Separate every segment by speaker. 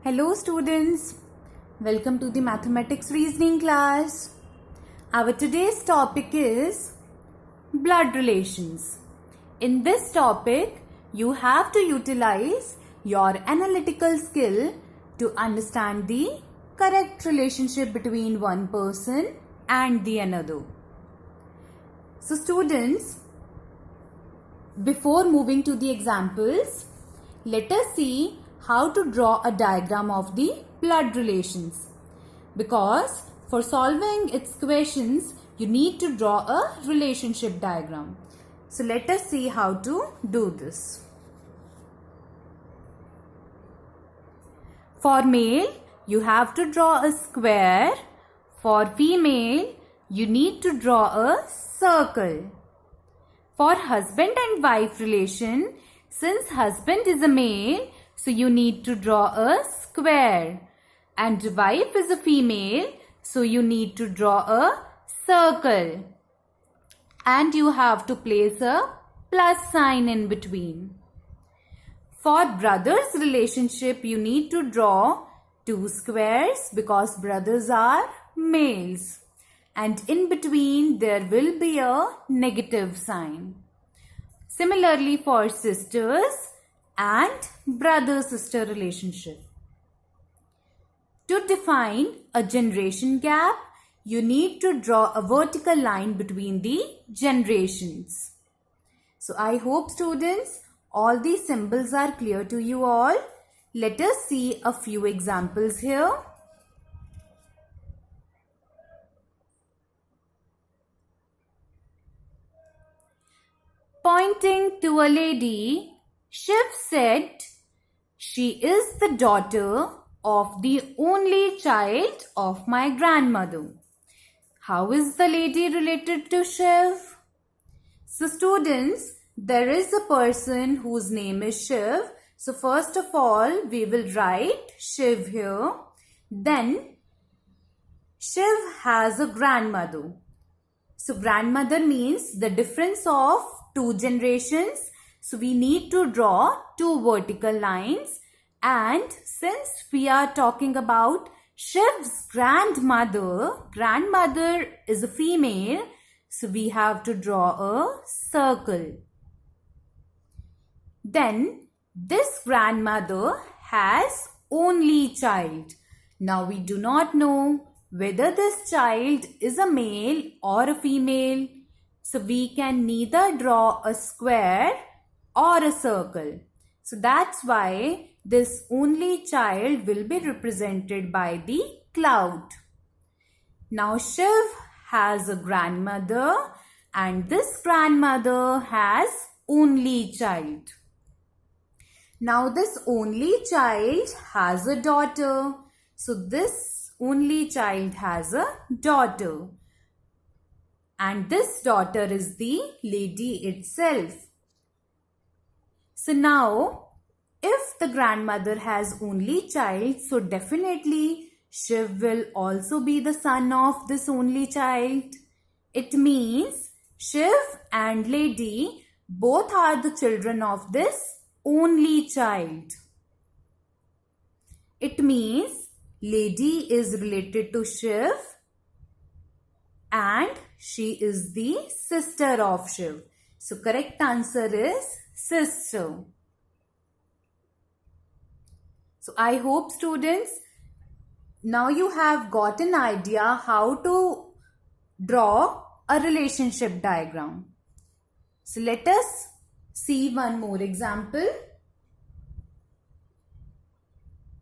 Speaker 1: Hello students, welcome to the mathematics reasoning class. Our today's topic is blood relations. In this topic, you have to utilize your analytical skill to understand the correct relationship between one person and the another. So students, before moving to the examples, let us see how to draw a diagram of the blood relations, because for solving its questions you need to draw a relationship diagram. So let us see how to do this. For male, you have to draw a square. For female, you need to draw a circle. For husband and wife relation, since husband is a male, so you need to draw a square, and wife is a female, so you need to draw a circle, and you have to place a plus sign in between. For brothers relationship, you need to draw two squares because brothers are males, and in between there will be a negative sign. Similarly for sisters and brother-sister relationship. To define a generation gap, you need to draw a vertical line between the generations. So I hope students, all these symbols are clear to you all. Let us see a few examples here. Pointing to a lady, Shiv said, "She is the daughter of the only child of my grandmother." How is the lady related to Shiv? So students, there is a person whose name is Shiv. So first of all, we will write Shiv here. Then Shiv has a grandmother. So grandmother means the difference of two generations. So we need to draw two vertical lines, and since we are talking about Shiv's grandmother is a female, so we have to draw a circle. Then this grandmother has only child. Now we do not know whether this child is a male or a female. So we can neither draw a square or a circle. So that's why this only child will be represented by the cloud. Now Shiv has a grandmother, and this grandmother has only child. Now this only child has a daughter. So this only child has a daughter, and this daughter is the lady itself. So now, if the grandmother has only child, so definitely Shiv will also be the son of this only child. It means Shiv and lady both are the children of this only child. It means lady is related to Shiv and she is the sister of Shiv. So correct answer is sister. So I hope students, now you have got an idea how to draw a relationship diagram. So let us see one more example.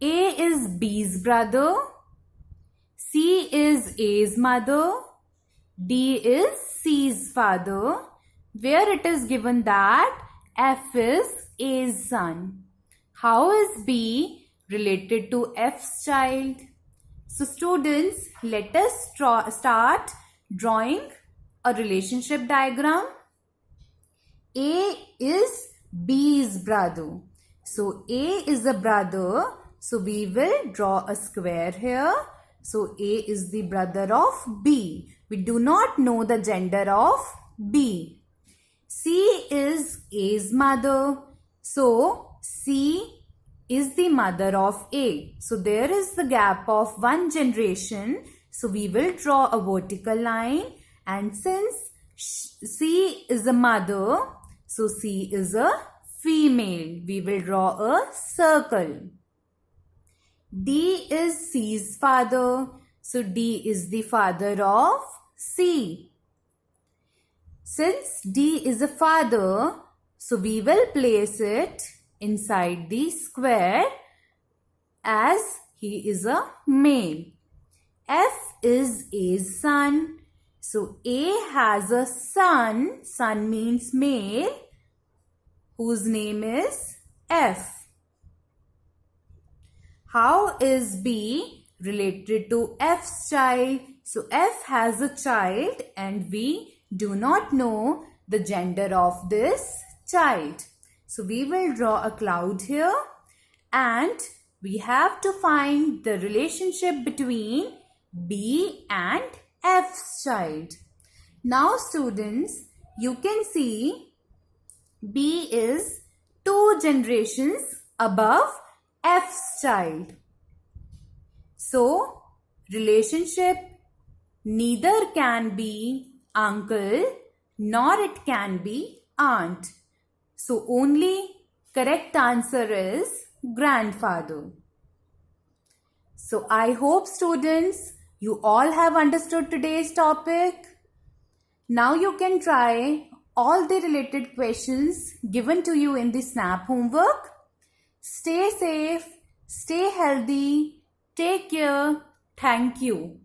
Speaker 1: A is B's brother, C is A's mother, D is C's father, where it is given that F is A's son. How is B related to F's child? So students, let us start drawing a relationship diagram. A is B's brother. So A is a brother. So we will draw a square here. So A is the brother of B. We do not know the gender of B. C is A's mother. So C is the mother of A. So there is the gap of one generation. So we will draw a vertical line, and since C is a mother, so C is a female. We will draw a circle. D is C's father. So D is the father of C. Since D is a father, so we will place it inside the square as he is a male. F is A's son. So A has a son. Son means male, whose name is F. How is B related to F's child? So F has a child and we do not know the gender of this child. So we will draw a cloud here and we have to find the relationship between B and F's child. Now students, you can see B is 2 generations above F's child. So, relationship neither can be uncle nor it can be aunt. So, only correct answer is grandfather. So, I hope students, you all have understood today's topic. Now you can try all the related questions given to you in the SNAP homework. Stay safe, stay healthy, take care. Thank you.